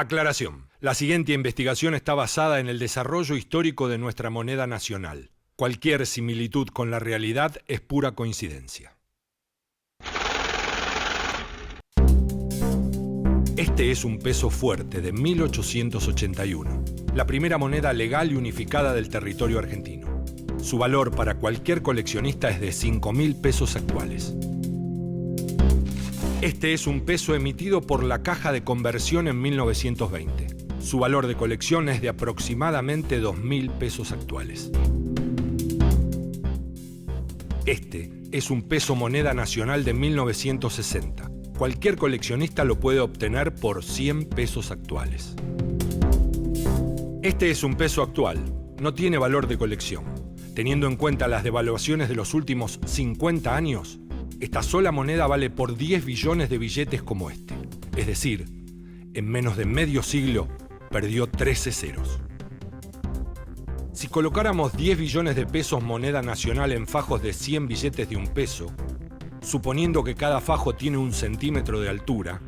Aclaración. La siguiente investigación está basada en el desarrollo histórico de nuestra moneda nacional. Cualquier similitud con la realidad es pura coincidencia. Este es un peso fuerte de 1881, la primera moneda legal y unificada del territorio argentino. Su valor para cualquier coleccionista es de 5.000 pesos actuales. Este es un peso emitido por la Caja de Conversión en 1920. Su valor de colección es de aproximadamente 2.000 pesos actuales. Este es un peso moneda nacional de 1960. Cualquier coleccionista lo puede obtener por 100 pesos actuales. Este es un peso actual. No tiene valor de colección. Teniendo en cuenta las devaluaciones de los últimos 50 años, esta sola moneda vale por 10 billones de billetes como este. Es decir, en menos de medio siglo, perdió 13 ceros. Si colocáramos 10 billones de pesos moneda nacional en fajos de 100 billetes de un peso, suponiendo que cada fajo tiene 1 centímetro de altura,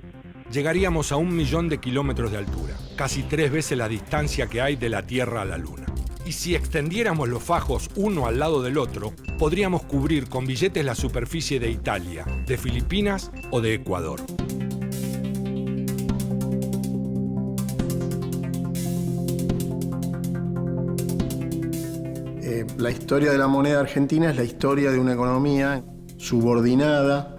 llegaríamos a 1 millón de kilómetros de altura, casi 3 veces la distancia que hay de la Tierra a la Luna. Y si extendiéramos los fajos uno al lado del otro, podríamos cubrir con billetes la superficie de Italia, de Filipinas o de Ecuador. La historia de la moneda argentina es la historia de una economía subordinada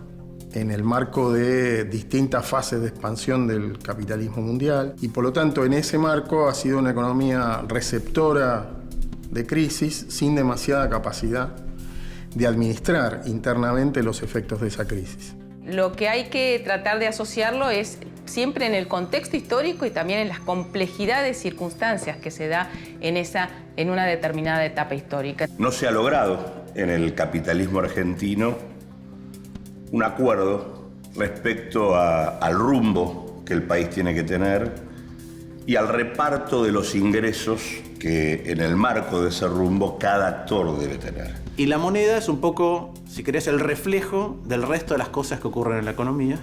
en el marco de distintas fases de expansión del capitalismo mundial y por lo tanto en ese marco ha sido una economía receptora de crisis sin demasiada capacidad de administrar internamente los efectos de esa crisis. Lo que hay que tratar de asociarlo es siempre en el contexto histórico y también en las complejidades circunstancias que se da en una determinada etapa histórica. No se ha logrado en el capitalismo argentino un acuerdo respecto al rumbo que el país tiene que tener y al reparto de los ingresos que en el marco de ese rumbo cada actor debe tener. Y la moneda es un poco, si querés, el reflejo del resto de las cosas que ocurren en la economía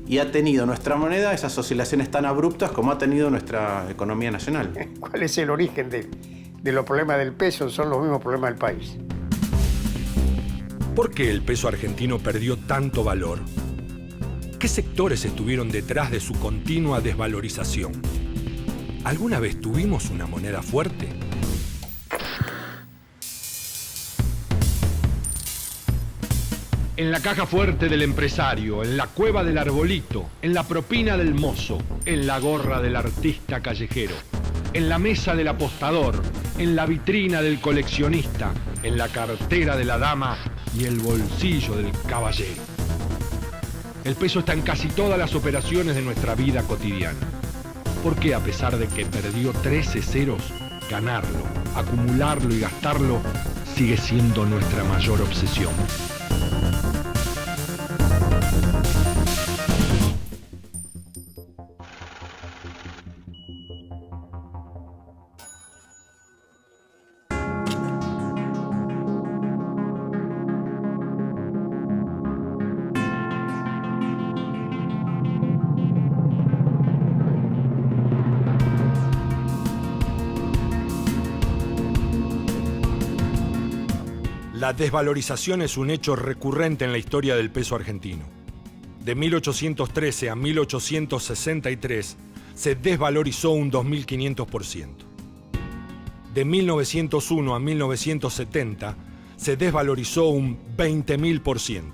y ha tenido nuestra moneda esas oscilaciones tan abruptas como ha tenido nuestra economía nacional. ¿Cuál es el origen de los problemas del peso? Son los mismos problemas del país. ¿Por qué el peso argentino perdió tanto valor? ¿Qué sectores estuvieron detrás de su continua desvalorización? ¿Alguna vez tuvimos una moneda fuerte? En la caja fuerte del empresario, en la cueva del arbolito, en la propina del mozo, en la gorra del artista callejero, en la mesa del apostador, en la vitrina del coleccionista, en la cartera de la dama y el bolsillo del caballero. El peso está en casi todas las operaciones de nuestra vida cotidiana. ¿Por qué, a pesar de que perdió 13 ceros, ganarlo, acumularlo y gastarlo sigue siendo nuestra mayor obsesión? La desvalorización es un hecho recurrente en la historia del peso argentino. De 1813 a 1863 se desvalorizó un 2.500%. De 1901 a 1970 se desvalorizó un 20.000%.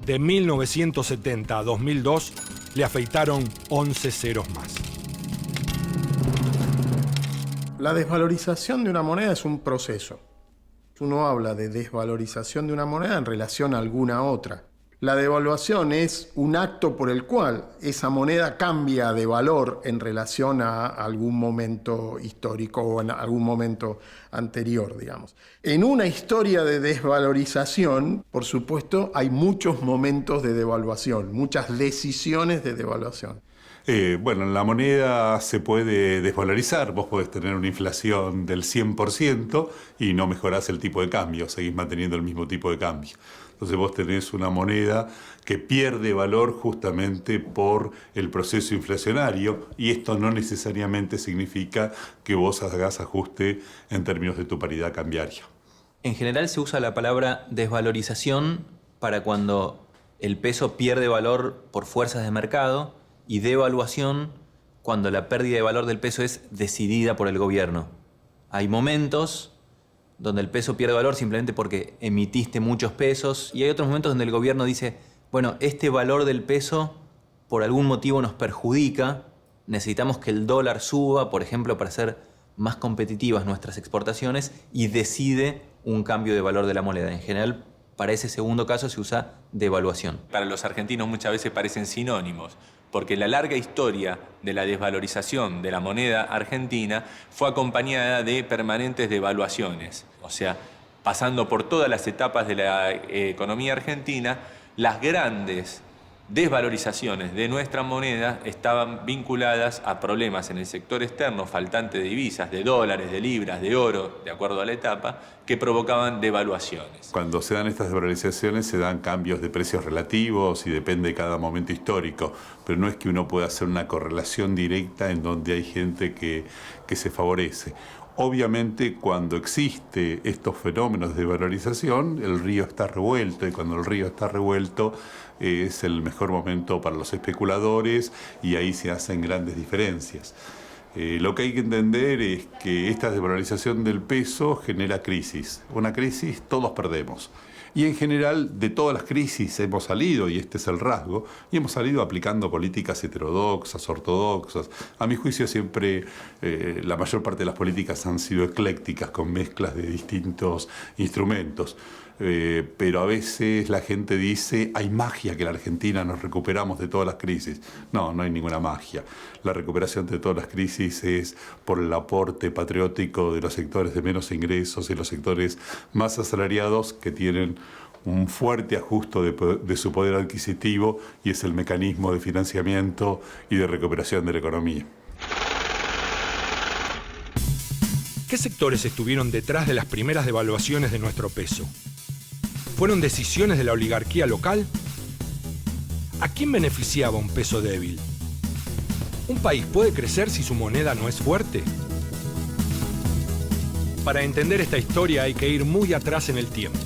De 1970 a 2002 le afeitaron 11 ceros más. La desvalorización de una moneda es un proceso. Uno habla de desvalorización de una moneda en relación a alguna otra. La devaluación es un acto por el cual esa moneda cambia de valor en relación a algún momento histórico o en algún momento anterior, digamos. En una historia de desvalorización, por supuesto, hay muchos momentos de devaluación, muchas decisiones de devaluación. Bueno, la moneda se puede desvalorizar. Vos podés tener una inflación del 100% y no mejorás el tipo de cambio, seguís manteniendo el mismo tipo de cambio. Entonces vos tenés una moneda que pierde valor justamente por el proceso inflacionario, y esto no necesariamente significa que vos hagas ajuste en términos de tu paridad cambiaria. En general se usa la palabra desvalorización para cuando el peso pierde valor por fuerzas de mercado, y devaluación cuando la pérdida de valor del peso es decidida por el gobierno. Hay momentos donde el peso pierde valor simplemente porque emitiste muchos pesos, y hay otros momentos donde el gobierno dice, bueno, este valor del peso por algún motivo nos perjudica, necesitamos que el dólar suba, por ejemplo, para hacer más competitivas nuestras exportaciones, y decide un cambio de valor de la moneda. En general, para ese segundo caso se usa devaluación. Para los argentinos muchas veces parecen sinónimos, porque la larga historia de la desvalorización de la moneda argentina fue acompañada de permanentes devaluaciones. O sea, pasando por todas las etapas de la economía argentina, las grandes desvalorizaciones de nuestra moneda estaban vinculadas a problemas en el sector externo, faltante de divisas, de dólares, de libras, de oro, de acuerdo a la etapa, que provocaban devaluaciones. Cuando se dan estas desvalorizaciones se dan cambios de precios relativos y depende de cada momento histórico, pero no es que uno pueda hacer una correlación directa en donde hay gente que se favorece. Obviamente, cuando existe estos fenómenos de valorización, el río está revuelto, y cuando el río está revuelto es el mejor momento para los especuladores, y ahí se hacen grandes diferencias. Lo que hay que entender es que esta desvalorización del peso genera crisis. Una crisis todos perdemos. Y en general, de todas las crisis hemos salido, y este es el rasgo, y hemos salido aplicando políticas heterodoxas, ortodoxas. A mi juicio siempre la mayor parte de las políticas han sido eclécticas, con mezclas de distintos instrumentos. Pero a veces la gente dice, hay magia que en la Argentina nos recuperamos de todas las crisis. No, no hay ninguna magia. La recuperación de todas las crisis es por el aporte patriótico de los sectores de menos ingresos y los sectores más asalariados, que tienen un fuerte ajuste de su poder adquisitivo, y es el mecanismo de financiamiento y de recuperación de la economía. ¿Qué sectores estuvieron detrás de las primeras devaluaciones de nuestro peso? ¿Fueron decisiones de la oligarquía local? ¿A quién beneficiaba un peso débil? ¿Un país puede crecer si su moneda no es fuerte? Para entender esta historia hay que ir muy atrás en el tiempo.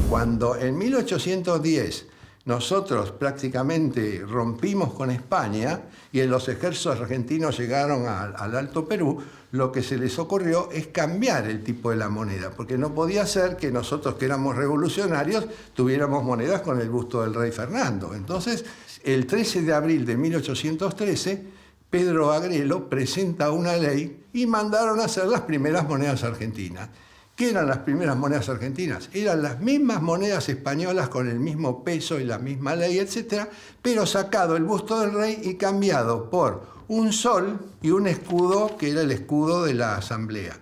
Cuando en 1810 nosotros prácticamente rompimos con España y los ejércitos argentinos llegaron al Alto Perú, lo que se les ocurrió es cambiar el tipo de la moneda, porque no podía ser que nosotros, que éramos revolucionarios, tuviéramos monedas con el busto del rey Fernando. Entonces, el 13 de abril de 1813, Pedro Agrelo presenta una ley y mandaron a hacer las primeras monedas argentinas. ¿Qué eran las primeras monedas argentinas? Eran las mismas monedas españolas con el mismo peso y la misma ley, etc., pero sacado el busto del rey y cambiado por un sol y un escudo, que era el escudo de la Asamblea,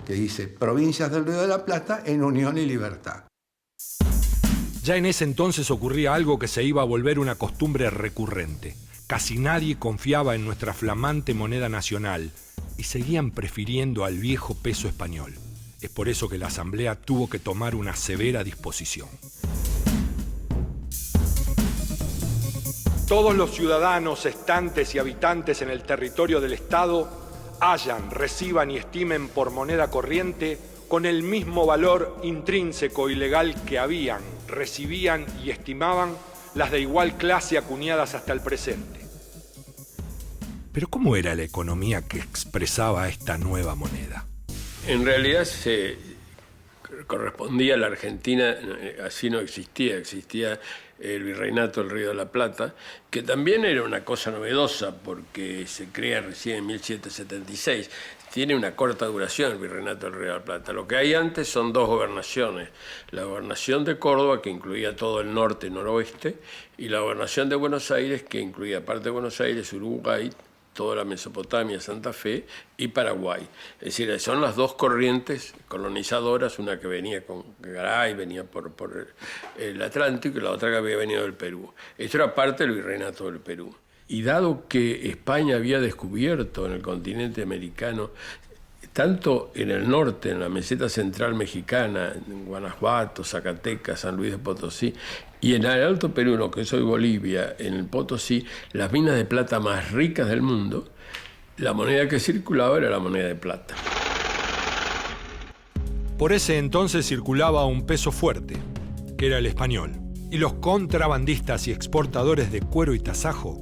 que dice Provincias del Río de la Plata en unión y libertad. Ya en ese entonces ocurría algo que se iba a volver una costumbre recurrente. Casi nadie confiaba en nuestra flamante moneda nacional y seguían prefiriendo al viejo peso español. Es por eso que la Asamblea tuvo que tomar una severa disposición. Todos los ciudadanos, estantes y habitantes en el territorio del Estado hayan, reciban y estimen por moneda corriente con el mismo valor intrínseco y legal que habían, recibían y estimaban las de igual clase acuñadas hasta el presente. Pero ¿cómo era la economía que expresaba esta nueva moneda? En realidad se correspondía a la Argentina, así no existía, existía el Virreinato del Río de la Plata, que también era una cosa novedosa porque se crea recién en 1776. Tiene una corta duración el Virreinato del Río de la Plata. Lo que hay antes son dos gobernaciones. La gobernación de Córdoba, que incluía todo el norte y noroeste, y la gobernación de Buenos Aires, que incluía, aparte de Buenos Aires, Uruguay, toda la Mesopotamia, Santa Fe y Paraguay. Es decir, son las dos corrientes colonizadoras, una que venía con Garay, venía por el Atlántico, y la otra que había venido del Perú. Esto era parte del Virreinato del Perú. Y dado que España había descubierto en el continente americano, tanto en el norte, en la meseta central mexicana, en Guanajuato, Zacatecas, San Luis de Potosí, y en el Alto Perú, lo que es hoy Bolivia, en el Potosí, las minas de plata más ricas del mundo, la moneda que circulaba era la moneda de plata. Por ese entonces circulaba un peso fuerte, que era el español, y los contrabandistas y exportadores de cuero y tasajo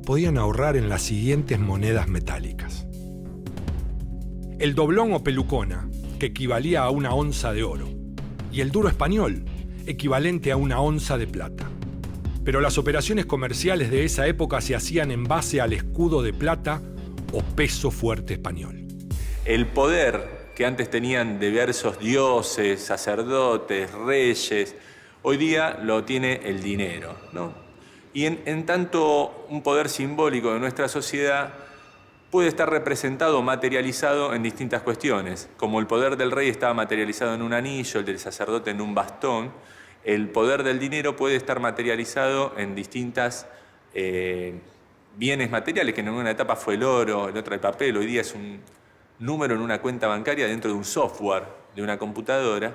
podían ahorrar en las siguientes monedas metálicas. El doblón o pelucona, que equivalía a una onza de oro, y el duro español, equivalente a una onza de plata. Pero las operaciones comerciales de esa época se hacían en base al escudo de plata o peso fuerte español. El poder que antes tenían diversos dioses, sacerdotes, reyes, hoy día lo tiene el dinero, ¿no? Y en tanto un poder simbólico de nuestra sociedad puede estar representado o materializado en distintas cuestiones. Como el poder del rey estaba materializado en un anillo, el del sacerdote en un bastón, el poder del dinero puede estar materializado en distintas bienes materiales, que en una etapa fue el oro, en otra el papel, hoy día es un número en una cuenta bancaria dentro de un software de una computadora,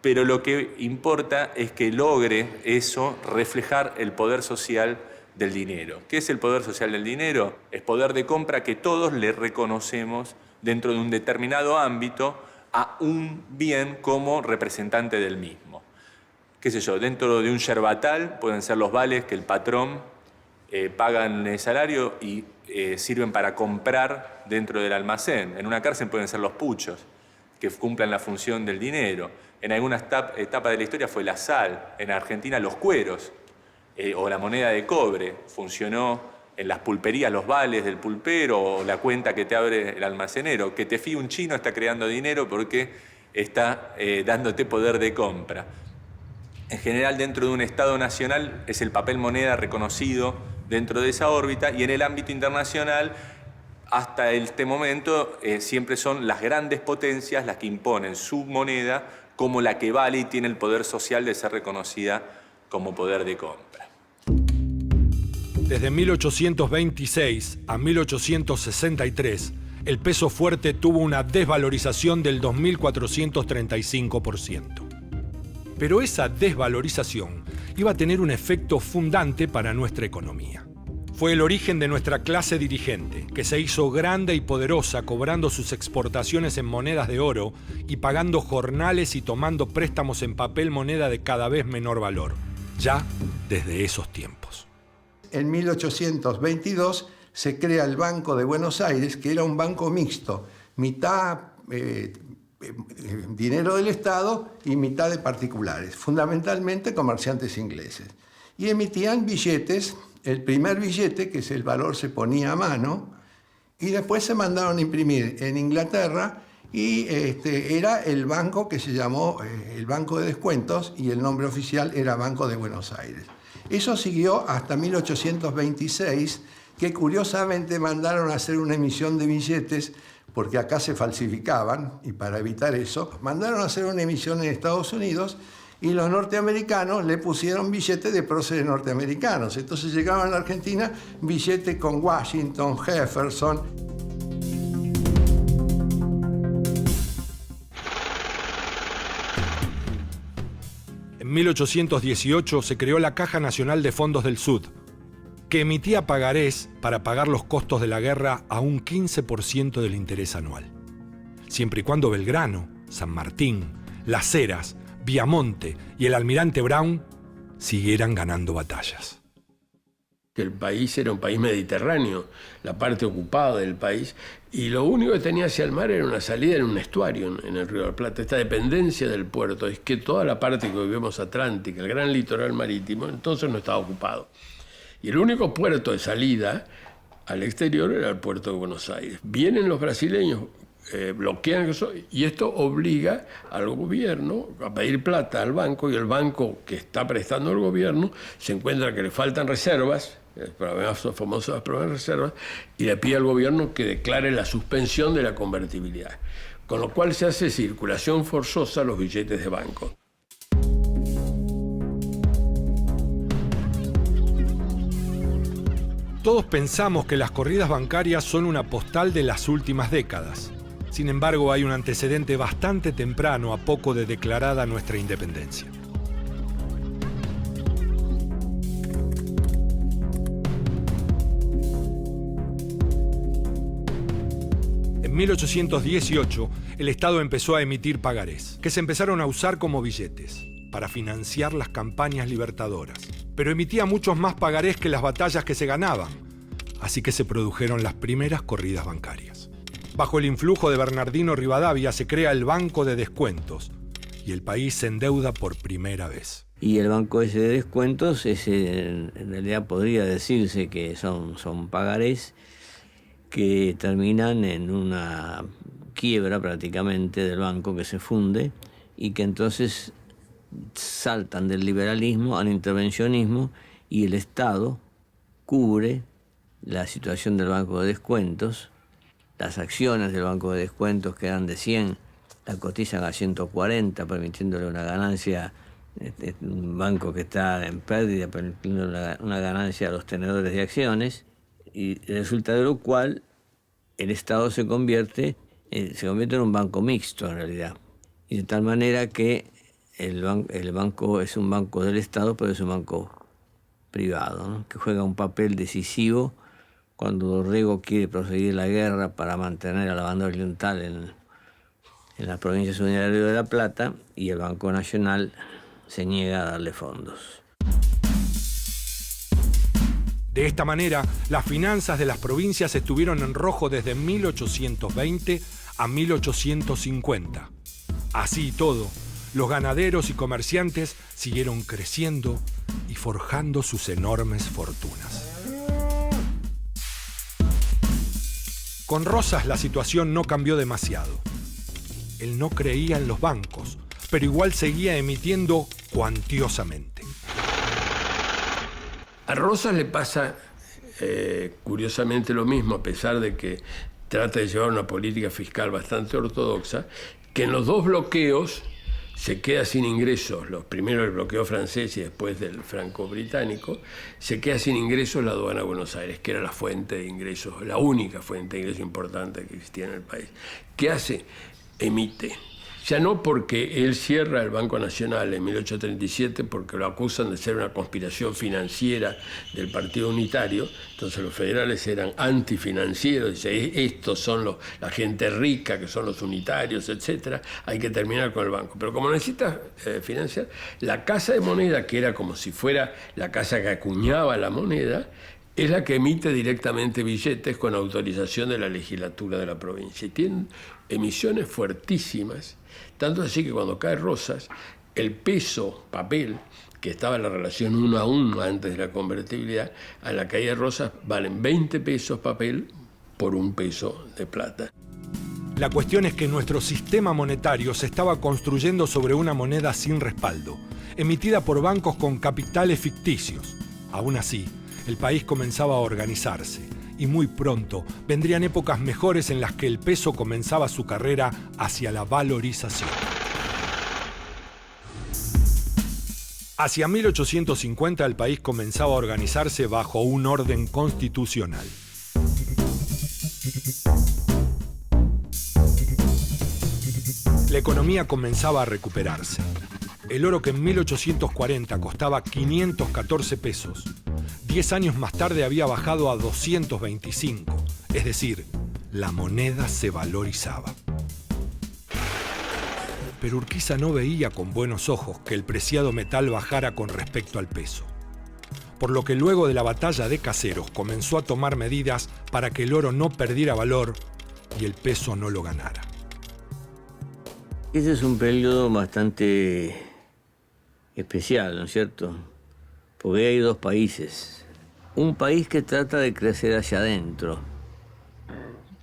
pero lo que importa es que logre eso reflejar el poder social del dinero. ¿Qué es el poder social del dinero? Es poder de compra que todos le reconocemos dentro de un determinado ámbito a un bien como representante del mismo. Qué sé yo, dentro de un yerbatal pueden ser los vales que el patrón pagan el salario y sirven para comprar dentro del almacén. En una cárcel pueden ser los puchos, que cumplan la función del dinero. En alguna etapa de la historia fue la sal. En Argentina los cueros o la moneda de cobre. Funcionó en las pulperías los vales del pulpero o la cuenta que te abre el almacenero. Que te fíe un chino está creando dinero porque está dándote poder de compra. En general, dentro de un Estado nacional es el papel moneda reconocido dentro de esa órbita, y en el ámbito internacional, hasta este momento, siempre son las grandes potencias las que imponen su moneda como la que vale y tiene el poder social de ser reconocida como poder de compra. Desde 1826 a 1863, el peso fuerte tuvo una desvalorización del 2.435%. Pero esa desvalorización iba a tener un efecto fundante para nuestra economía. Fue el origen de nuestra clase dirigente, que se hizo grande y poderosa cobrando sus exportaciones en monedas de oro y pagando jornales y tomando préstamos en papel moneda de cada vez menor valor, ya desde esos tiempos. En 1822 se crea el Banco de Buenos Aires, que era un banco mixto, mitad dinero del Estado y mitad de particulares, fundamentalmente comerciantes ingleses. Y emitían billetes, el primer billete, que es el valor, se ponía a mano, y después se mandaron a imprimir en Inglaterra, y era el banco que se llamó el Banco de Descuentos, y el nombre oficial era Banco de Buenos Aires. Eso siguió hasta 1826, que curiosamente mandaron a hacer una emisión de billetes, porque acá se falsificaban, y para evitar eso, mandaron a hacer una emisión en Estados Unidos, y los norteamericanos le pusieron billetes de próceres norteamericanos. Entonces llegaban a la Argentina billetes con Washington, Jefferson. En 1818 se creó la Caja Nacional de Fondos del Sud, que emitía pagarés para pagar los costos de la guerra a un 15% del interés anual, siempre y cuando Belgrano, San Martín, Las Heras, Viamonte y el almirante Brown siguieran ganando batallas. El país era un país mediterráneo, la parte ocupada del país, y lo único que tenía hacia el mar era una salida en un estuario en el Río de la Plata. Esta dependencia del puerto es que toda la parte que vivimos atlántica, el gran litoral marítimo, entonces no estaba ocupado. Y el único puerto de salida al exterior era el puerto de Buenos Aires. Vienen los brasileños, bloquean eso, y esto obliga al gobierno a pedir plata al banco, y el banco que está prestando al gobierno se encuentra que le faltan reservas, los famosos problemas de reservas, y le pide al gobierno que declare la suspensión de la convertibilidad. Con lo cual se hace circulación forzosa los billetes de banco. Todos pensamos que las corridas bancarias son una postal de las últimas décadas. Sin embargo, hay un antecedente bastante temprano a poco de declarada nuestra independencia. En 1818, el Estado empezó a emitir pagarés, que se empezaron a usar como billetes, para financiar las campañas libertadoras. Pero emitía muchos más pagarés que las batallas que se ganaban, así que se produjeron las primeras corridas bancarias. Bajo el influjo de Bernardino Rivadavia se crea el Banco de Descuentos, y el país se endeuda por primera vez. Y el banco ese de descuentos, en realidad podría decirse que son pagarés que terminan en una quiebra prácticamente del banco, que se funde y que entonces saltan del liberalismo al intervencionismo, y el Estado cubre la situación del banco de descuentos. Las acciones del banco de descuentos que eran de 100 la cotizan a 140, permitiéndole una ganancia, un banco que está en pérdida, permitiéndole una ganancia a los tenedores de acciones, y resulta de lo cual el Estado se convierte en un banco mixto en realidad, y de tal manera que el banco es un banco del Estado, pero es un banco privado, ¿no?, que juega un papel decisivo cuando Dorrego quiere proseguir la guerra para mantener a la banda oriental en las provincias unidas del Río de la Plata, y el Banco Nacional se niega a darle fondos. De esta manera, las finanzas de las provincias estuvieron en rojo desde 1820 a 1850. Así y todo, los ganaderos y comerciantes siguieron creciendo y forjando sus enormes fortunas. Con Rosas la situación no cambió demasiado. Él no creía en los bancos, pero igual seguía emitiendo cuantiosamente. A Rosas le pasa curiosamente lo mismo, a pesar de que trata de llevar una política fiscal bastante ortodoxa, que en los dos bloqueos se queda sin ingresos. Primero el bloqueo francés y después del franco-británico, se queda sin ingresos la aduana de Buenos Aires, que era la fuente de ingresos, la única fuente de ingresos importante que existía en el país. ¿Qué hace? Emite. Ya no porque él cierra el Banco Nacional en 1837, porque lo acusan de ser una conspiración financiera del Partido Unitario. Entonces los federales eran antifinancieros, dice, estos son la gente rica, que son los unitarios, etc. Hay que terminar con el banco. Pero como necesita financiar, la Casa de Moneda, que era como si fuera la casa que acuñaba la moneda, es la que emite directamente billetes con autorización de la legislatura de la provincia. Y tienen emisiones fuertísimas, tanto así que cuando cae Rosas, el peso, papel, que estaba en la relación 1 a 1 antes de la convertibilidad, a la caída de Rosas valen 20 pesos papel por 1 peso de plata. La cuestión es que nuestro sistema monetario se estaba construyendo sobre una moneda sin respaldo, emitida por bancos con capitales ficticios. Aún así, el país comenzaba a organizarse, y muy pronto vendrían épocas mejores en las que el peso comenzaba su carrera hacia la valorización. Hacia 1850 el país comenzaba a organizarse bajo un orden constitucional. La economía comenzaba a recuperarse. El oro, que en 1840 costaba 514 pesos, 10 años más tarde había bajado a 225, es decir, la moneda se valorizaba. Pero Urquiza no veía con buenos ojos que el preciado metal bajara con respecto al peso, por lo que luego de la batalla de Caseros comenzó a tomar medidas para que el oro no perdiera valor y el peso no lo ganara. Ese es un periodo bastante especial, ¿no es cierto? Porque hay dos países. Un país que trata de crecer hacia adentro,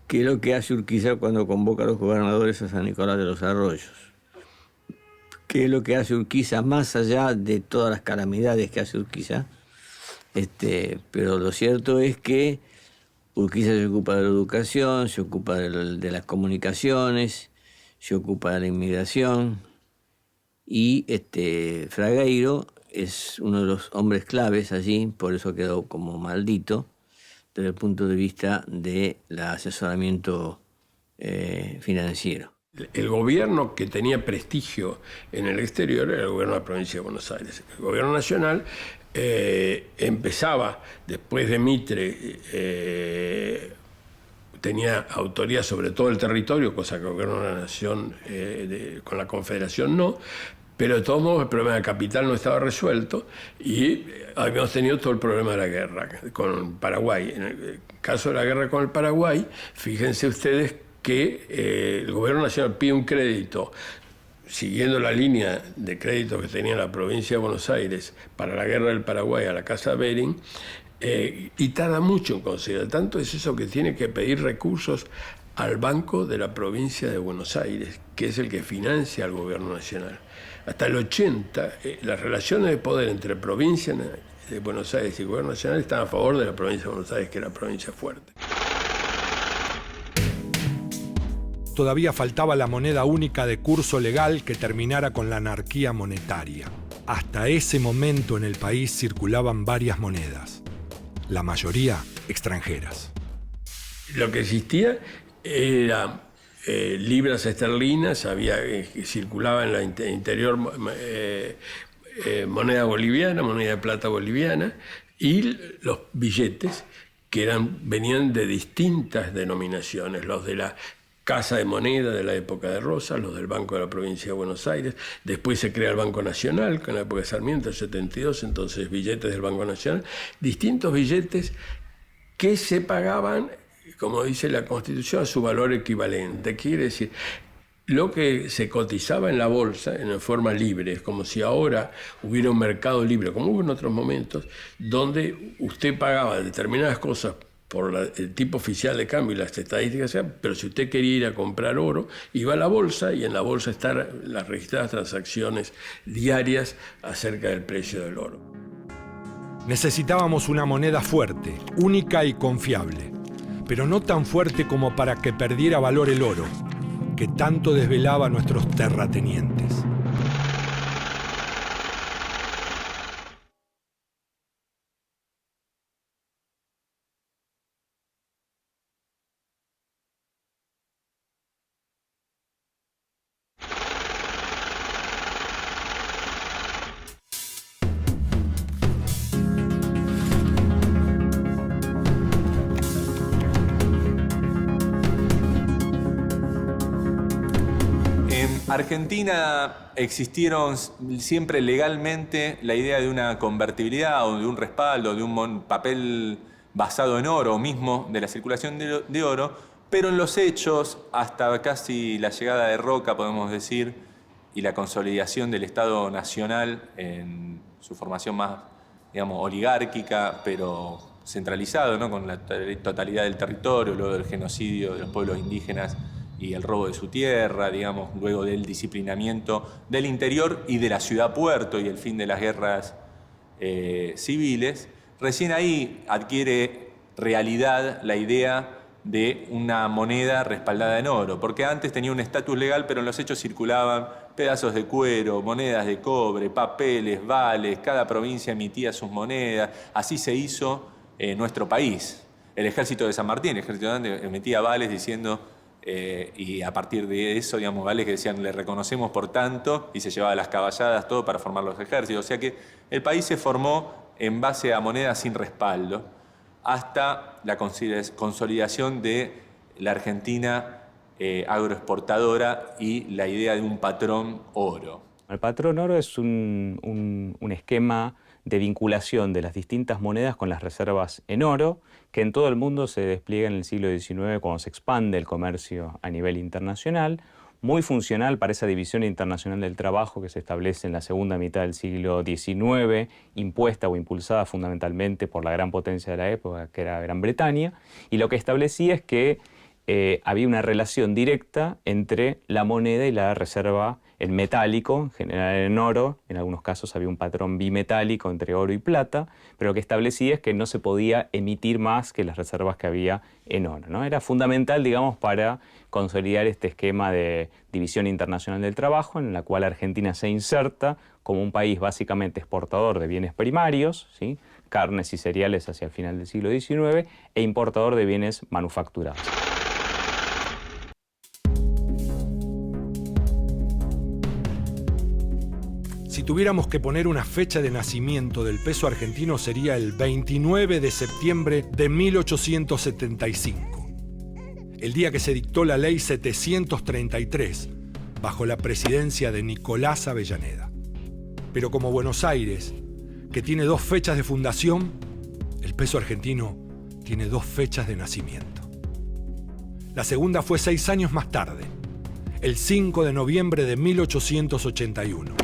que es lo que hace Urquiza cuando convoca a los gobernadores a San Nicolás de los Arroyos, que es lo que hace Urquiza más allá de todas las calamidades que hace Urquiza. Pero lo cierto es que Urquiza se ocupa de la educación, se ocupa de las comunicaciones, se ocupa de la inmigración, y Fragueiro es uno de los hombres claves allí, por eso quedó como maldito, desde el punto de vista del asesoramiento financiero. El gobierno que tenía prestigio en el exterior era el gobierno de la provincia de Buenos Aires. El gobierno nacional empezaba, después de Mitre, tenía autoridad sobre todo el territorio, cosa que el gobierno de la nación con la confederación no, pero de todos modos el problema del capital no estaba resuelto y habíamos tenido todo el problema de la guerra con Paraguay. En el caso de la guerra con el Paraguay, fíjense ustedes que el gobierno nacional pide un crédito siguiendo la línea de crédito que tenía la provincia de Buenos Aires para la guerra del Paraguay a la Casa Bering, y tarda mucho en considerar. Tanto es eso que tiene que pedir recursos al Banco de la Provincia de Buenos Aires, que es el que financia al gobierno nacional. Hasta el 80, las relaciones de poder entre provincia de Buenos Aires y el gobierno nacional estaban a favor de la provincia de Buenos Aires, que era la provincia fuerte. Todavía faltaba la moneda única de curso legal que terminara con la anarquía monetaria. Hasta ese momento en el país circulaban varias monedas, la mayoría extranjeras. Lo que existía era libras esterlinas, circulaba en la interior moneda boliviana, moneda de plata boliviana, y los billetes que venían de distintas denominaciones, los de la Casa de Moneda de la época de Rosas, los del Banco de la Provincia de Buenos Aires. Después se crea el Banco Nacional, con la época de Sarmiento, el 72, entonces billetes del Banco Nacional. Distintos billetes que se pagaban, como dice la Constitución, a su valor equivalente. Quiere decir, lo que se cotizaba en la bolsa en forma libre, es como si ahora hubiera un mercado libre, como hubo en otros momentos, donde usted pagaba determinadas cosas por el tipo oficial de cambio y las estadísticas, pero si usted quería ir a comprar oro, iba a la bolsa y en la bolsa están las registradas transacciones diarias acerca del precio del oro. Necesitábamos una moneda fuerte, única y confiable, pero no tan fuerte como para que perdiera valor el oro, que tanto desvelaba a nuestros terratenientes. Argentina existieron siempre legalmente la idea de una convertibilidad o de un respaldo, de un papel basado en oro o mismo de la circulación de oro, pero en los hechos, hasta casi la llegada de Roca, podemos decir, y la consolidación del Estado Nacional en su formación más, digamos, oligárquica, pero centralizado, ¿no? Con la totalidad del territorio, luego del genocidio de los pueblos indígenas y el robo de su tierra, digamos, luego del disciplinamiento del interior y de la ciudad-puerto y el fin de las guerras civiles, recién ahí adquiere realidad la idea de una moneda respaldada en oro, porque antes tenía un estatus legal, pero en los hechos circulaban pedazos de cuero, monedas de cobre, papeles, vales, cada provincia emitía sus monedas, así se hizo nuestro país. El ejército de San Martín, el ejército de Andes, emitía vales diciendo... y a partir de eso, digamos, vales que decían, le reconocemos por tanto, y se llevaba las caballadas, todo para formar los ejércitos. O sea que el país se formó en base a monedas sin respaldo, hasta la consolidación de la Argentina agroexportadora y la idea de un patrón oro. El patrón oro es un esquema de vinculación de las distintas monedas con las reservas en oro, que en todo el mundo se despliega en el siglo XIX cuando se expande el comercio a nivel internacional, muy funcional para esa división internacional del trabajo que se establece en la segunda mitad del siglo XIX, impuesta o impulsada fundamentalmente por la gran potencia de la época, que era Gran Bretaña, y lo que establecía es que había una relación directa entre la moneda y la reserva en metálico, en general en oro, en algunos casos había un patrón bimetálico entre oro y plata, pero lo que establecía es que no se podía emitir más que las reservas que había en oro, ¿no? Era fundamental, digamos, para consolidar este esquema de división internacional del trabajo, en la cual Argentina se inserta como un país básicamente exportador de bienes primarios, ¿sí? carnes y cereales hacia el final del siglo XIX e importador de bienes manufacturados. Si tuviéramos que poner una fecha de nacimiento del peso argentino sería el 29 de septiembre de 1875, el día que se dictó la Ley 733, bajo la presidencia de Nicolás Avellaneda. Pero como Buenos Aires, que tiene 2 fechas de fundación, el peso argentino tiene 2 fechas de nacimiento. La segunda fue 6 años más tarde, el 5 de noviembre de 1881,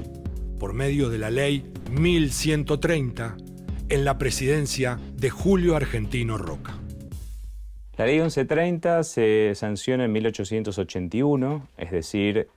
por medio de la Ley 1130, en la presidencia de Julio Argentino Roca. La Ley 1130 se sanciona en 1881, es decir,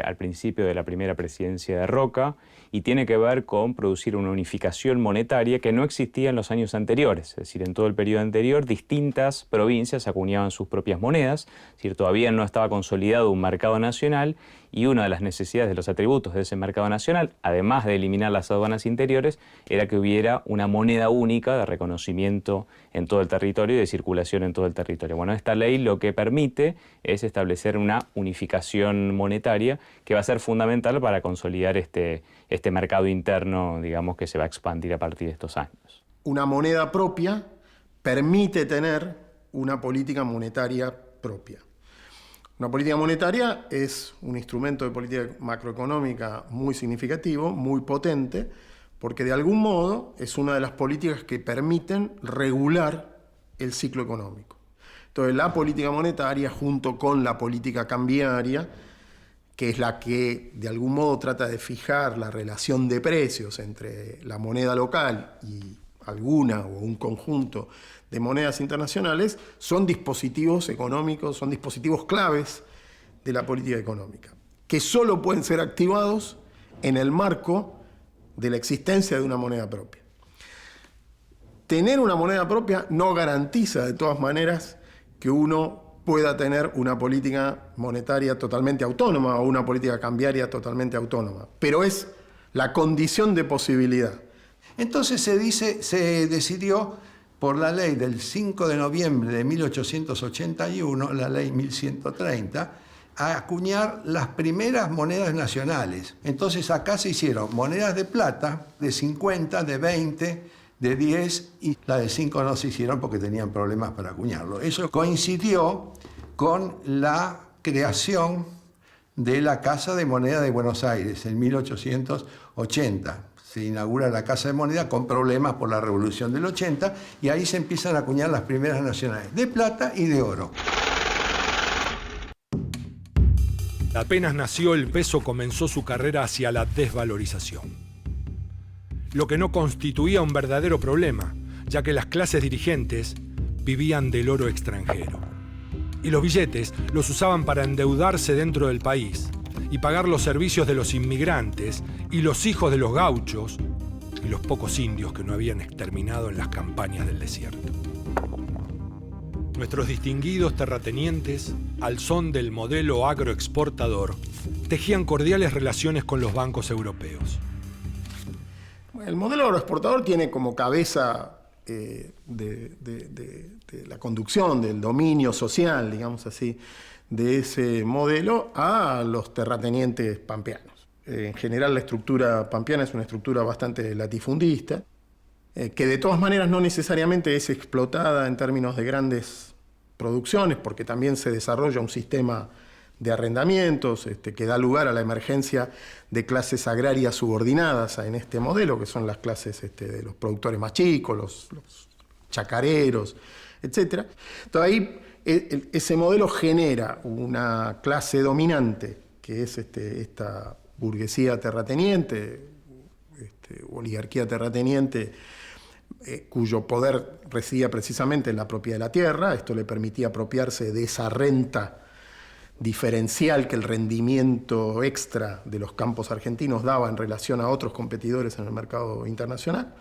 al principio de la primera presidencia de Roca, y tiene que ver con producir una unificación monetaria que no existía en los años anteriores. Es decir, en todo el periodo anterior, distintas provincias acuñaban sus propias monedas, es decir, todavía no estaba consolidado un mercado nacional, y una de las necesidades de los atributos de ese mercado nacional, además de eliminar las aduanas interiores, era que hubiera una moneda única de reconocimiento en todo el territorio y de circulación en todo el territorio. Bueno, esta ley lo que permite es establecer una unificación monetaria que va a ser fundamental para consolidar este mercado interno, digamos, que se va a expandir a partir de estos años. Una moneda propia permite tener una política monetaria propia. Una política monetaria es un instrumento de política macroeconómica muy significativo, muy potente, porque de algún modo es una de las políticas que permiten regular el ciclo económico. Entonces, la política monetaria, junto con la política cambiaria, que es la que de algún modo trata de fijar la relación de precios entre la moneda local y alguna o un conjunto de monedas internacionales, son dispositivos económicos, son dispositivos claves de la política económica, que solo pueden ser activados en el marco de la existencia de una moneda propia. Tener una moneda propia no garantiza de todas maneras que uno pueda tener una política monetaria totalmente autónoma o una política cambiaria totalmente autónoma, pero es la condición de posibilidad. Entonces se decidió por la ley del 5 de noviembre de 1881, la ley 1130, a acuñar las primeras monedas nacionales. Entonces acá se hicieron monedas de plata, de 50, de 20, de 10, y la de 5 no se hicieron porque tenían problemas para acuñarlo. Eso coincidió con la creación de la Casa de Moneda de Buenos Aires en 1880. Se inaugura la Casa de Moneda con problemas por la Revolución del 80 y ahí se empiezan a acuñar las primeras nacionales, de plata y de oro. Apenas nació, el peso comenzó su carrera hacia la desvalorización, lo que no constituía un verdadero problema, ya que las clases dirigentes vivían del oro extranjero. Y los billetes los usaban para endeudarse dentro del país y pagar los servicios de los inmigrantes y los hijos de los gauchos y los pocos indios que no habían exterminado en las campañas del desierto. Nuestros distinguidos terratenientes, al son del modelo agroexportador, tejían cordiales relaciones con los bancos europeos. El modelo agroexportador tiene como cabeza de la conducción, del dominio social, digamos así, de ese modelo a los terratenientes pampeanos. En general, la estructura pampeana es una estructura bastante latifundista, que de todas maneras no necesariamente es explotada en términos de grandes producciones, porque también se desarrolla un sistema de arrendamientos que da lugar a la emergencia de clases agrarias subordinadas en este modelo, que son las clases de los productores más chicos, los chacareros, etc. Entonces ahí ese modelo genera una clase dominante, que es esta burguesía terrateniente, oligarquía terrateniente, cuyo poder residía precisamente en la propiedad de la tierra. Esto le permitía apropiarse de esa renta diferencial que el rendimiento extra de los campos argentinos daba en relación a otros competidores en el mercado internacional.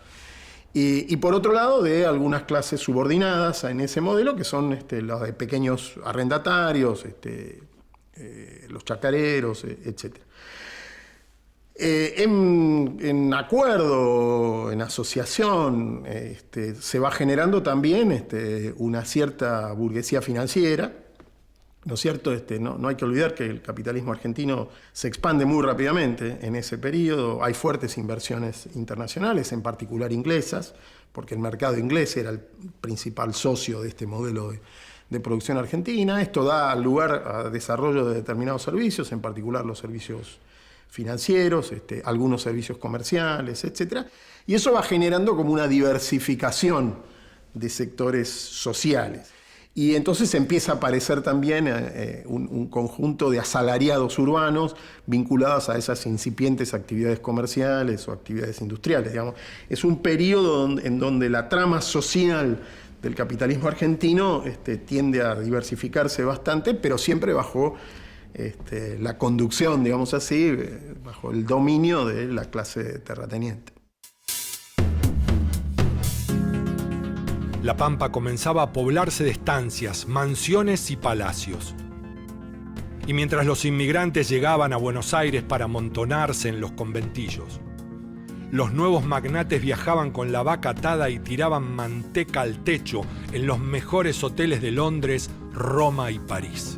Y por otro lado, de algunas clases subordinadas en ese modelo, que son los de pequeños arrendatarios, los chacareros, etc. En acuerdo, en asociación, se va generando también una cierta burguesía financiera, ¿no es cierto? No hay que olvidar que el capitalismo argentino se expande muy rápidamente en ese periodo. Hay fuertes inversiones internacionales, en particular inglesas, porque el mercado inglés era el principal socio de este modelo de producción argentina. Esto da lugar a desarrollo de determinados servicios, en particular los servicios financieros, algunos servicios comerciales, etc. Y eso va generando como una diversificación de sectores sociales. Y entonces empieza a aparecer también un conjunto de asalariados urbanos vinculados a esas incipientes actividades comerciales o actividades industriales, digamos. Es un periodo en donde la trama social del capitalismo argentino tiende a diversificarse bastante, pero siempre bajo la conducción, digamos así, bajo el dominio de la clase terrateniente. La Pampa comenzaba a poblarse de estancias, mansiones y palacios. Y mientras los inmigrantes llegaban a Buenos Aires para amontonarse en los conventillos, los nuevos magnates viajaban con la vaca atada y tiraban manteca al techo en los mejores hoteles de Londres, Roma y París.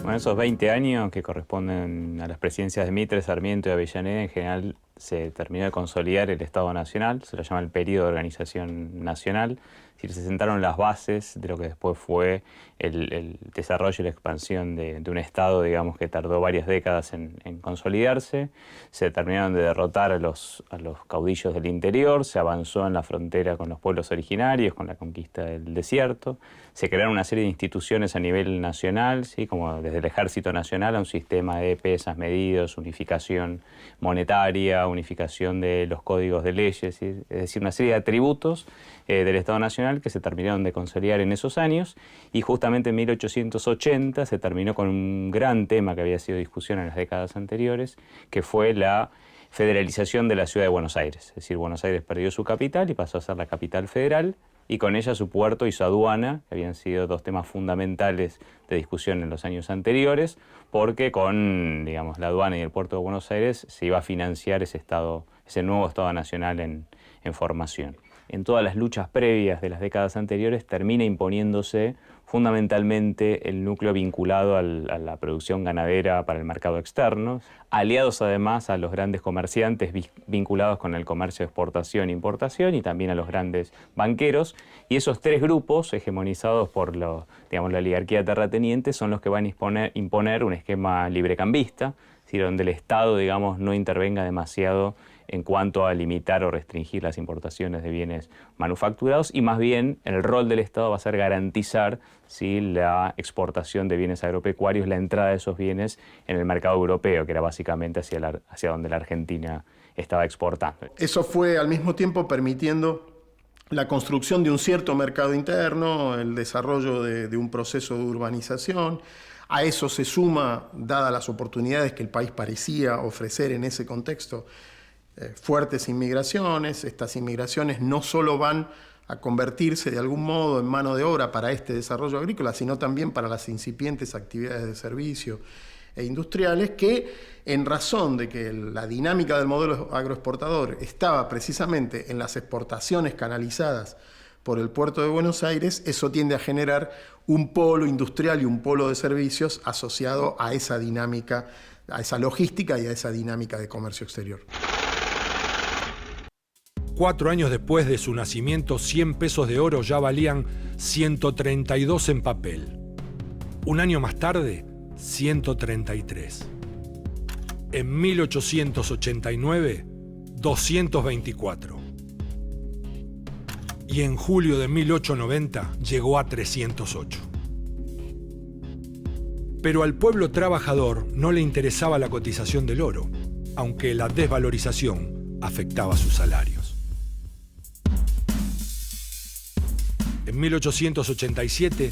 Bueno, esos 20 años que corresponden a las presidencias de Mitre, Sarmiento y Avellaneda, en general se terminó de consolidar el Estado Nacional, se lo llama el periodo de organización nacional. Es decir, se sentaron las bases de lo que después fue el desarrollo y la expansión de un Estado, digamos, que tardó varias décadas en consolidarse. Se terminaron de derrotar a los caudillos del interior, se avanzó en la frontera con los pueblos originarios, con la conquista del desierto. Se crearon una serie de instituciones a nivel nacional, ¿sí? Como desde el Ejército Nacional a un sistema de pesas, medidos, unificación monetaria, unificación de los códigos de leyes, ¿sí? Es decir, una serie de atributos del Estado Nacional que se terminaron de consolidar en esos años, y justamente en 1880 se terminó con un gran tema que había sido discusión en las décadas anteriores, que fue la federalización de la ciudad de Buenos Aires. Es decir, Buenos Aires perdió su capital y pasó a ser la capital federal, y con ella su puerto y su aduana, que habían sido dos temas fundamentales de discusión en los años anteriores, porque con, digamos, la aduana y el puerto de Buenos Aires se iba a financiar ese nuevo Estado Nacional en formación. En todas las luchas previas de las décadas anteriores termina imponiéndose fundamentalmente el núcleo vinculado a la producción ganadera para el mercado externo, aliados además a los grandes comerciantes vinculados con el comercio de exportación e importación, y también a los grandes banqueros. Y esos tres grupos, hegemonizados por la oligarquía terrateniente, son los que van a imponer un esquema librecambista, es decir, donde el Estado, digamos, no intervenga demasiado en cuanto a limitar o restringir las importaciones de bienes manufacturados, y más bien el rol del Estado va a ser garantizar, ¿sí?, la exportación de bienes agropecuarios, la entrada de esos bienes en el mercado europeo, que era básicamente hacia donde la Argentina estaba exportando. Eso fue al mismo tiempo permitiendo la construcción de un cierto mercado interno, el desarrollo de un proceso de urbanización. A eso se suma, dadas las oportunidades que el país parecía ofrecer en ese contexto, fuertes inmigraciones. Estas inmigraciones no solo van a convertirse de algún modo en mano de obra para este desarrollo agrícola, sino también para las incipientes actividades de servicio e industriales, que en razón de que la dinámica del modelo agroexportador estaba precisamente en las exportaciones canalizadas por el puerto de Buenos Aires, eso tiende a generar un polo industrial y un polo de servicios asociado a esa dinámica, a esa logística y a esa dinámica de comercio exterior. 4 años después de su nacimiento, 100 pesos de oro ya valían 132 en papel. Un año más tarde, 133. En 1889, 224. Y en julio de 1890 llegó a 308. Pero al pueblo trabajador no le interesaba la cotización del oro, aunque la desvalorización afectaba sus salarios. En 1887,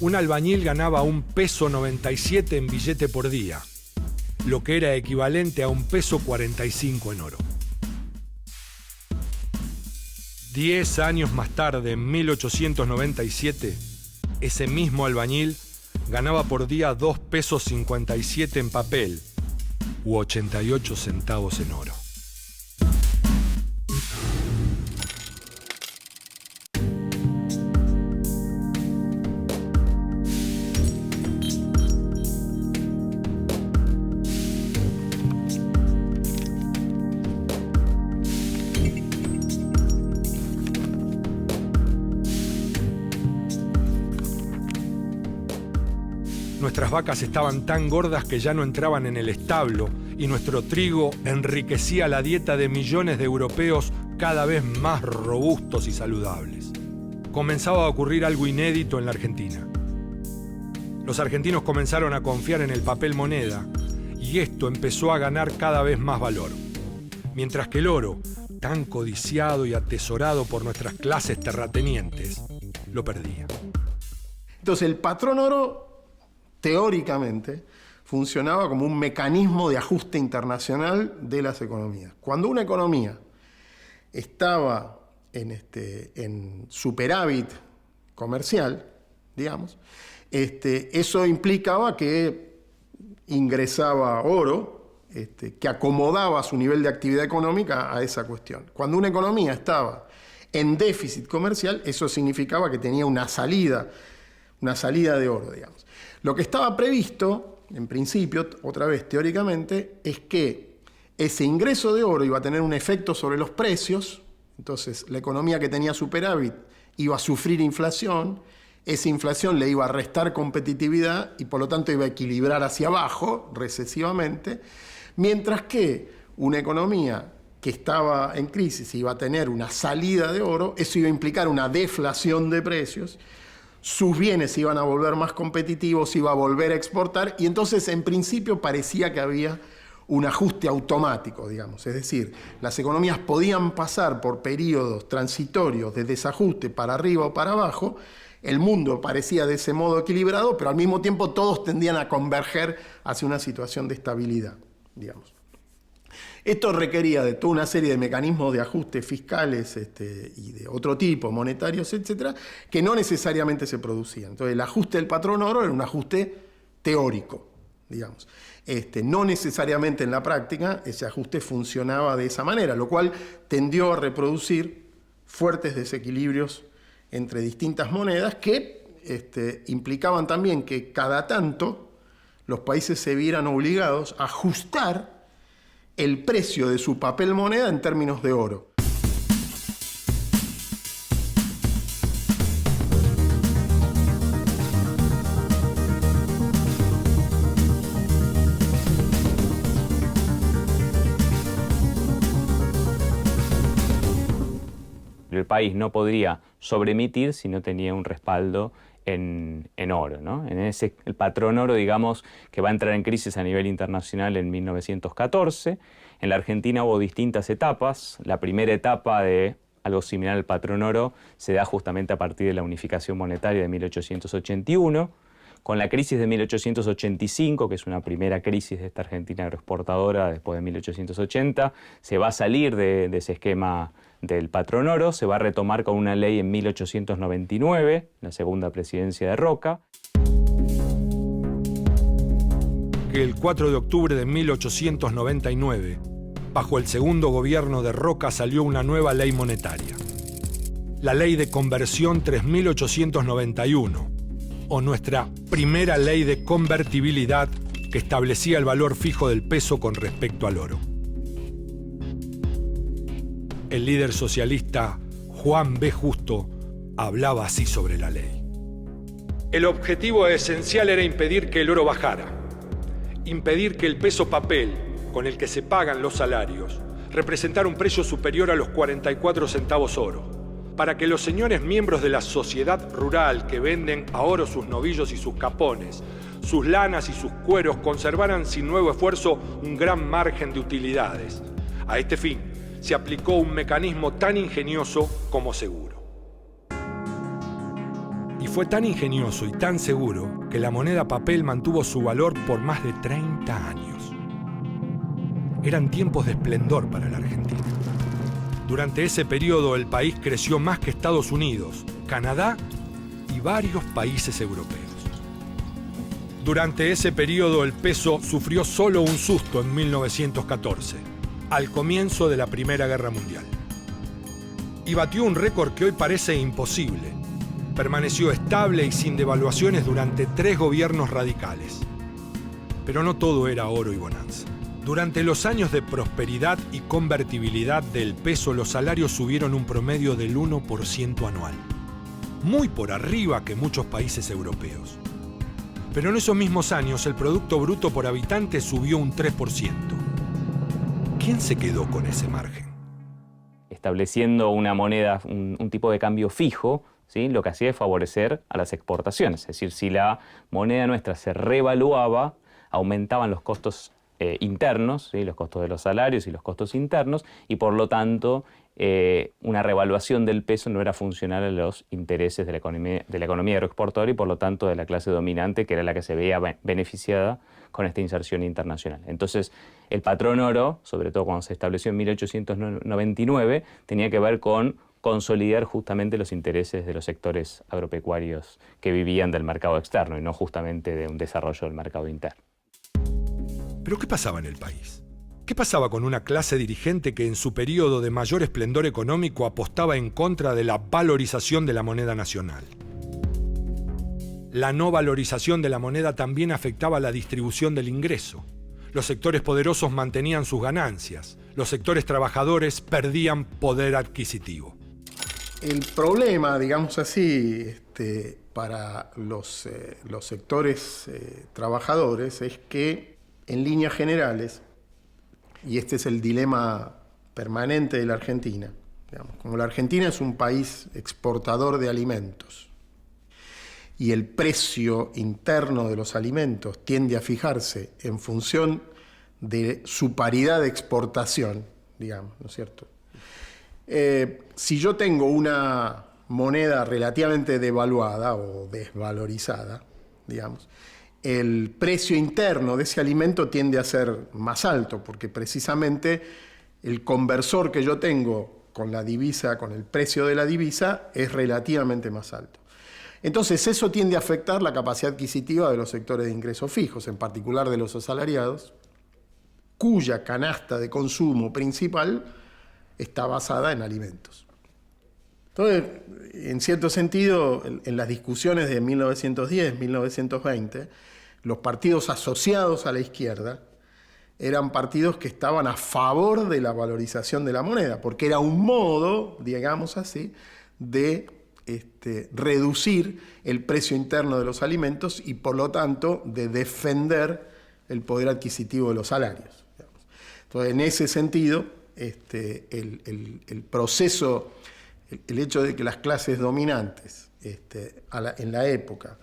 un albañil ganaba 1,97 pesos en billete por día, lo que era equivalente a 1,45 peso en oro. 10 años más tarde, en 1897, ese mismo albañil ganaba por día 2,57 pesos en papel, u 88 centavos en oro. Nuestras vacas estaban tan gordas que ya no entraban en el establo y nuestro trigo enriquecía la dieta de millones de europeos cada vez más robustos y saludables. Comenzaba a ocurrir algo inédito en la Argentina. Los argentinos comenzaron a confiar en el papel moneda y esto empezó a ganar cada vez más valor. Mientras que el oro, tan codiciado y atesorado por nuestras clases terratenientes, lo perdía. Entonces el patrón oro, teóricamente, funcionaba como un mecanismo de ajuste internacional de las economías. Cuando una economía estaba en superávit comercial, digamos, eso implicaba que ingresaba oro, que acomodaba su nivel de actividad económica a esa cuestión. Cuando una economía estaba en déficit comercial, eso significaba que tenía una salida de oro, digamos. Lo que estaba previsto, en principio, otra vez teóricamente, es que ese ingreso de oro iba a tener un efecto sobre los precios. Entonces, la economía que tenía superávit iba a sufrir inflación, esa inflación le iba a restar competitividad y por lo tanto iba a equilibrar hacia abajo, recesivamente, mientras que una economía que estaba en crisis iba a tener una salida de oro, eso iba a implicar una deflación de precios, sus bienes se iban a volver más competitivos, iba a volver a exportar y entonces en principio parecía que había un ajuste automático, digamos. Es decir, las economías podían pasar por periodos transitorios de desajuste para arriba o para abajo, el mundo parecía de ese modo equilibrado, pero al mismo tiempo todos tendían a converger hacia una situación de estabilidad, digamos. Esto requería de toda una serie de mecanismos de ajuste fiscales y de otro tipo, monetarios, etcétera, que no necesariamente se producían. Entonces, el ajuste del patrón oro era un ajuste teórico, digamos. No necesariamente en la práctica ese ajuste funcionaba de esa manera, lo cual tendió a reproducir fuertes desequilibrios entre distintas monedas que implicaban también que cada tanto los países se vieran obligados a ajustar el precio de su papel moneda en términos de oro. El país no podría sobreemitir si no tenía un respaldo en oro, ¿no? El patrón oro, digamos, que va a entrar en crisis a nivel internacional en 1914. En la Argentina hubo distintas etapas. La primera etapa de algo similar al patrón oro se da justamente a partir de la unificación monetaria de 1881. Con la crisis de 1885, que es una primera crisis de esta Argentina agroexportadora después de 1880, se va a salir de ese esquema del patrón oro, se va a retomar con una ley en 1899, la segunda presidencia de Roca. Que el 4 de octubre de 1899, bajo el segundo gobierno de Roca, salió una nueva ley monetaria. La Ley de Conversión 3891, o nuestra primera ley de convertibilidad que establecía el valor fijo del peso con respecto al oro. El líder socialista Juan B. Justo hablaba así sobre la ley. El objetivo esencial era impedir que el oro bajara, impedir que el peso papel con el que se pagan los salarios representara un precio superior a los 44 centavos oro, para que los señores miembros de la sociedad rural que venden a oro sus novillos y sus capones, sus lanas y sus cueros conservaran sin nuevo esfuerzo un gran margen de utilidades. A este fin, se aplicó un mecanismo tan ingenioso como seguro. Y fue tan ingenioso y tan seguro que la moneda papel mantuvo su valor por más de 30 años. Eran tiempos de esplendor para la Argentina. Durante ese periodo el país creció más que Estados Unidos, Canadá y varios países europeos. Durante ese periodo el peso sufrió solo un susto en 1914, al comienzo de la Primera Guerra Mundial. Y batió un récord que hoy parece imposible. Permaneció estable y sin devaluaciones durante 3 gobiernos radicales. Pero no todo era oro y bonanza. Durante los años de prosperidad y convertibilidad del peso, los salarios subieron un promedio del 1% anual, muy por arriba que muchos países europeos. Pero en esos mismos años el Producto Bruto por habitante subió un 3%. ¿Quién se quedó con ese margen? Estableciendo una moneda, un tipo de cambio fijo, ¿sí? Lo que hacía es favorecer a las exportaciones. Es decir, si la moneda nuestra se revaluaba, aumentaban los costos internos, ¿sí? Los costos de los salarios y los costos internos, y por lo tanto una revaluación del peso no era funcional a los intereses de la economía agroexportadora y por lo tanto de la clase dominante, que era la que se veía beneficiada con esta inserción internacional. Entonces, el patrón oro, sobre todo cuando se estableció en 1899, tenía que ver con consolidar justamente los intereses de los sectores agropecuarios que vivían del mercado externo y no justamente de un desarrollo del mercado interno. ¿Pero qué pasaba en el país? ¿Qué pasaba con una clase dirigente que en su periodo de mayor esplendor económico apostaba en contra de la valorización de la moneda nacional? La no valorización de la moneda también afectaba la distribución del ingreso. Los sectores poderosos mantenían sus ganancias, los sectores trabajadores perdían poder adquisitivo. El problema, digamos así, para los sectores trabajadores es que, en líneas generales, y este es el dilema permanente de la Argentina, digamos, como la Argentina es un país exportador de alimentos y el precio interno de los alimentos tiende a fijarse en función de su paridad de exportación, digamos, ¿no es cierto? Si yo tengo una moneda relativamente devaluada o desvalorizada, digamos, el precio interno de ese alimento tiende a ser más alto, porque precisamente el conversor que yo tengo con la divisa, con el precio de la divisa, es relativamente más alto. Entonces eso tiende a afectar la capacidad adquisitiva de los sectores de ingresos fijos, en particular de los asalariados, cuya canasta de consumo principal está basada en alimentos. Entonces, en cierto sentido, en las discusiones de 1910, 1920, los partidos asociados a la izquierda eran partidos que estaban a favor de la valorización de la moneda, porque era un modo, digamos así, de reducir el precio interno de los alimentos y, por lo tanto, de defender el poder adquisitivo de los salarios. Entonces, en ese sentido, el proceso, el hecho de que las clases dominantes en la época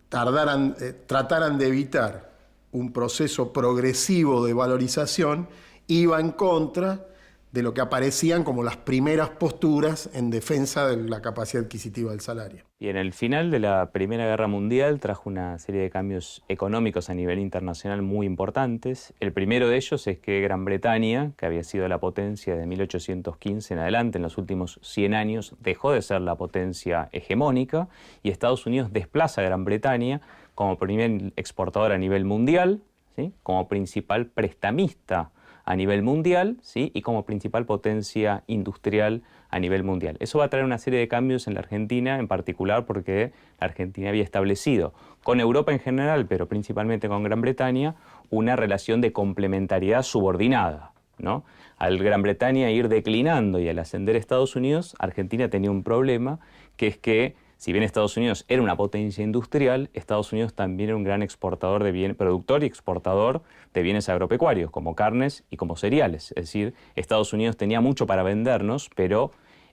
trataran de evitar un proceso progresivo de valorización, iba en contra de lo que aparecían como las primeras posturas en defensa de la capacidad adquisitiva del salario. Y en el final de la Primera Guerra Mundial trajo una serie de cambios económicos a nivel internacional muy importantes. El primero de ellos es que Gran Bretaña, que había sido la potencia de 1815 en adelante, en los últimos 100 años, dejó de ser la potencia hegemónica y Estados Unidos desplaza a Gran Bretaña como primer exportador a nivel mundial, ¿sí? Como principal prestamista a nivel mundial, ¿sí? Y como principal potencia industrial a nivel mundial. Eso va a traer una serie de cambios en la Argentina, en particular porque la Argentina había establecido con Europa en general, pero principalmente con Gran Bretaña, una relación de complementariedad subordinada, ¿no? Al Gran Bretaña ir declinando y al ascender Estados Unidos, Argentina tenía un problema, que es que si bien Estados Unidos era una potencia industrial, Estados Unidos también era un gran exportador de bienes, productor y exportador de bienes agropecuarios, como carnes y como cereales. Es decir, Estados Unidos tenía mucho para vendernos, pero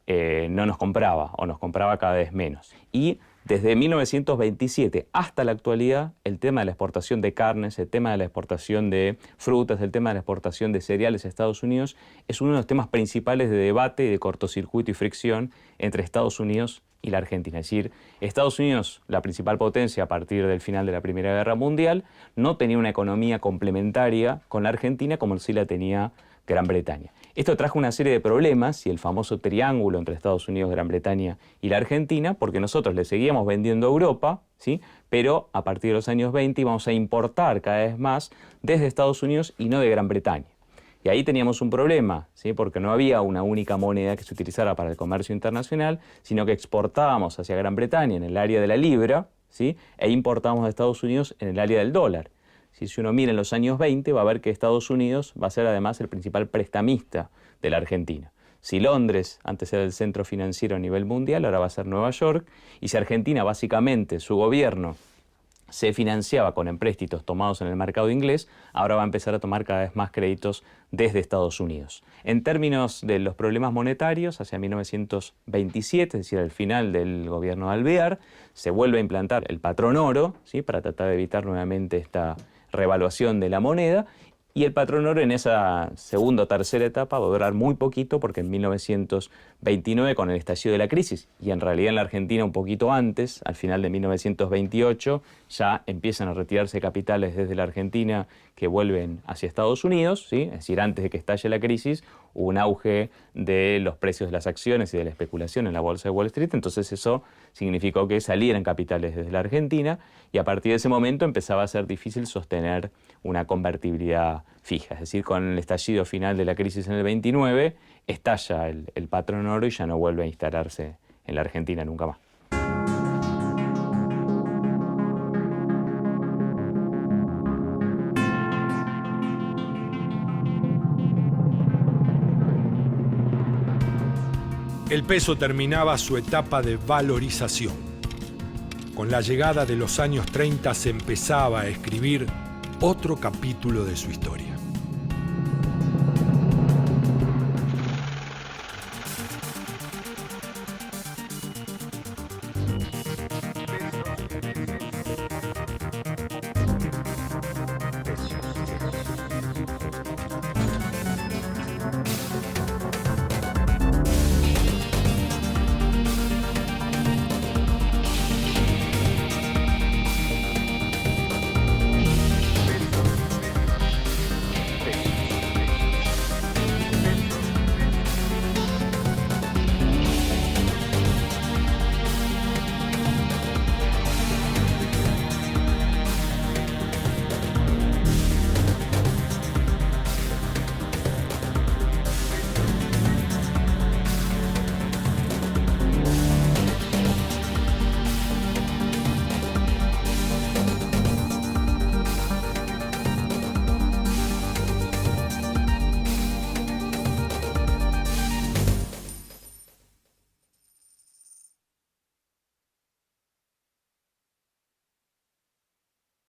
no nos compraba, o nos compraba cada vez menos. Y desde 1927 hasta la actualidad, el tema de la exportación de carnes, el tema de la exportación de frutas, el tema de la exportación de cereales a Estados Unidos, es uno de los temas principales de debate y de cortocircuito y fricción entre Estados Unidos y la Argentina. Es decir, Estados Unidos, la principal potencia a partir del final de la Primera Guerra Mundial, no tenía una economía complementaria con la Argentina como sí la tenía Gran Bretaña. Esto trajo una serie de problemas y el famoso triángulo entre Estados Unidos, Gran Bretaña y la Argentina, porque nosotros le seguíamos vendiendo a Europa, ¿sí? Pero a partir de los años 20 íbamos a importar cada vez más desde Estados Unidos y no de Gran Bretaña. Y ahí teníamos un problema, ¿sí? Porque no había una única moneda que se utilizara para el comercio internacional, sino que exportábamos hacia Gran Bretaña en el área de la libra, ¿sí? E importábamos de Estados Unidos en el área del dólar. Si uno mira en los años 20, va a ver que Estados Unidos va a ser además el principal prestamista de la Argentina. Si Londres antes era el centro financiero a nivel mundial, ahora va a ser Nueva York. Y si Argentina, básicamente, su gobierno se financiaba con empréstitos tomados en el mercado inglés, ahora va a empezar a tomar cada vez más créditos desde Estados Unidos. En términos de los problemas monetarios, hacia 1927, es decir, al final del gobierno de Alvear, se vuelve a implantar el patrón oro, ¿sí? Para tratar de evitar nuevamente esta revaluación de la moneda, y el patrón oro en esa segunda o tercera etapa va a durar muy poquito, porque en 1929, con el estallido de la crisis, y en realidad en la Argentina un poquito antes, al final de 1928, ya empiezan a retirarse capitales desde la Argentina que vuelven hacia Estados Unidos, ¿sí? Es decir, antes de que estalle la crisis, hubo un auge de los precios de las acciones y de la especulación en la bolsa de Wall Street, entonces eso significó que salieran capitales desde la Argentina, y a partir de ese momento empezaba a ser difícil sostener una convertibilidad fija. Es decir, con el estallido final de la crisis en el 29, estalla el patrón oro y ya no vuelve a instalarse en la Argentina nunca más. El peso terminaba su etapa de valorización. Con la llegada de los años 30 se empezaba a escribir otro capítulo de su historia.